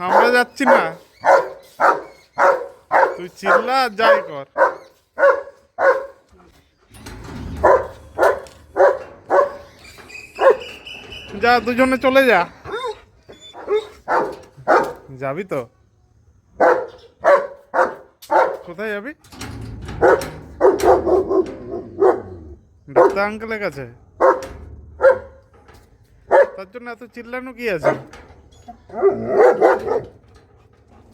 আমরা যাচ্ছি না, তুই চিল্লা আর যাই কর। যা, দুজনে চলে যা। যাবি তো? কোথায় যাবি? ডাক্তার আঙ্কেলের কাছে? তার জন্য এত চিল্লানো কি আছে?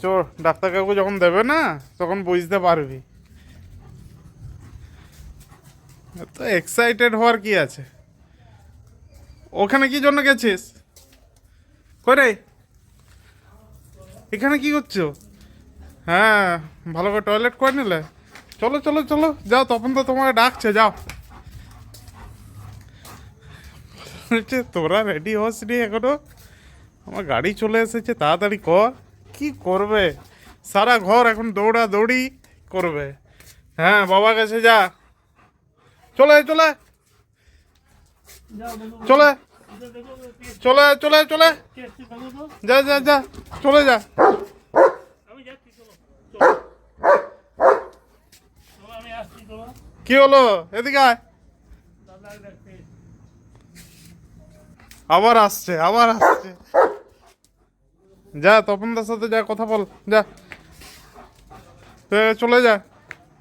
চ, ডাক্তার কাকু যখন দেবে না তখন বুঝতে পারবি। এত এক্সাইটেড হওয়ার কি আছে? ওখানে কি জন্য গেছিস? করে এখানে কি করছো? হ্যাঁ, ভালো করে টয়লেট করে নিলে? চলো চলো চলো, যাও, তখন তো তোমাকে ডাকছে, যাও। তোরা রেডি হস নি এখনো? আমার গাড়ি চলে এসেছে, তাড়াতাড়ি কর। কি করবে, সারা ঘর এখন দৌড়া দৌড়ি করবে। হ্যাঁ, বাবার কাছে যা। চলে চলে চলে চলে চলে চলে, যা যা যা, চলে যা। কি হলো, এদিকে আয়। আবার আসছে, আবার আসছে। যা, তপনদার সাথে যা, কথা বল, যা। তুই চলে যা,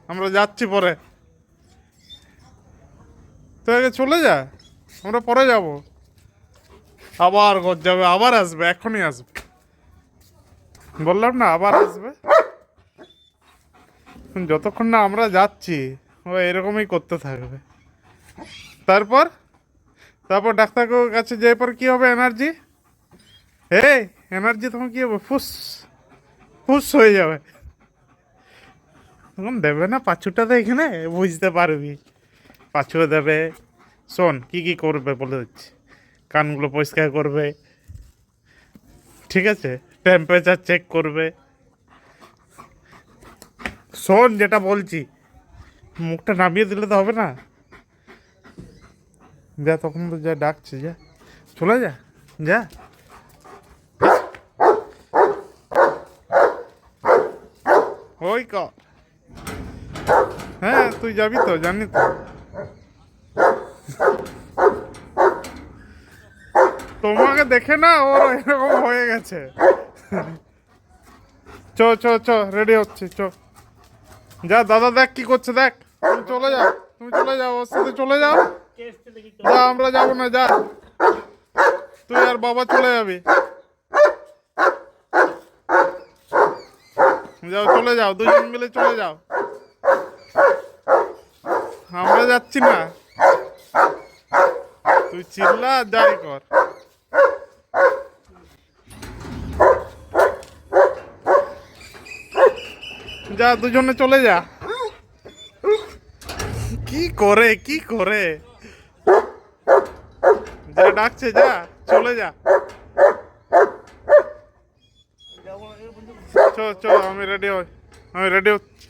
আমরা যাচ্ছি পরে। তুই আগে চলে যা, আমরা পরে যাব। আবার ঘর যাবে, আবার আসবে, এখনই আসবে। বললাম না, আবার আসবে। যতক্ষণ না আমরা যাচ্ছি ও এরকমই করতে থাকবে। তারপর তারপর ডাক্তার কাছে যাই পর কি হবে? এনার্জি, এনার্জি তখন কি হবে? ফুস ফুস হয়ে যাবে। তখন দেবে না পাঁচুটাতে, এখানে বুঝতে পারবি। পাঁচুও দেবে। শোন, কি কি করবে বলে দিচ্ছি। কানগুলো পরিষ্কার করবে, ঠিক আছে? টেম্পারেচার চেক করবে। শোন যেটা বলছি, মুখটা নামিয়ে দিলে তো হবে না। যা, তখন তো যা ডাকছে, যা, চলে যা, যা। ওই ক, হ্যাঁ তুই যাবি তো, জানি তো। তোমাকে দেখে না ওর এরকম হয়ে গেছে। চ চ চ, রেডি হচ্ছে, চ। যা, দাদা দেখ কি করছে, দেখ। তুমি চলে যাও, তুমি চলে যাও, ওর সাথে চলে যাও। যা, আমরা যাবো না, যা। তুই আর বাবা চলে যাবি। যাও, চলে যাও, দুজন মিলে চলে যাও। আমরা যাচ্ছি না, তুই চিল্লা আর যাই কর। যা, দুজনে চলে যা। কি করে, কি করে, যা ডাকছে, যা, চলে যা। চ চ, আমি রেডি হই, আমি রেডি হচ্ছি।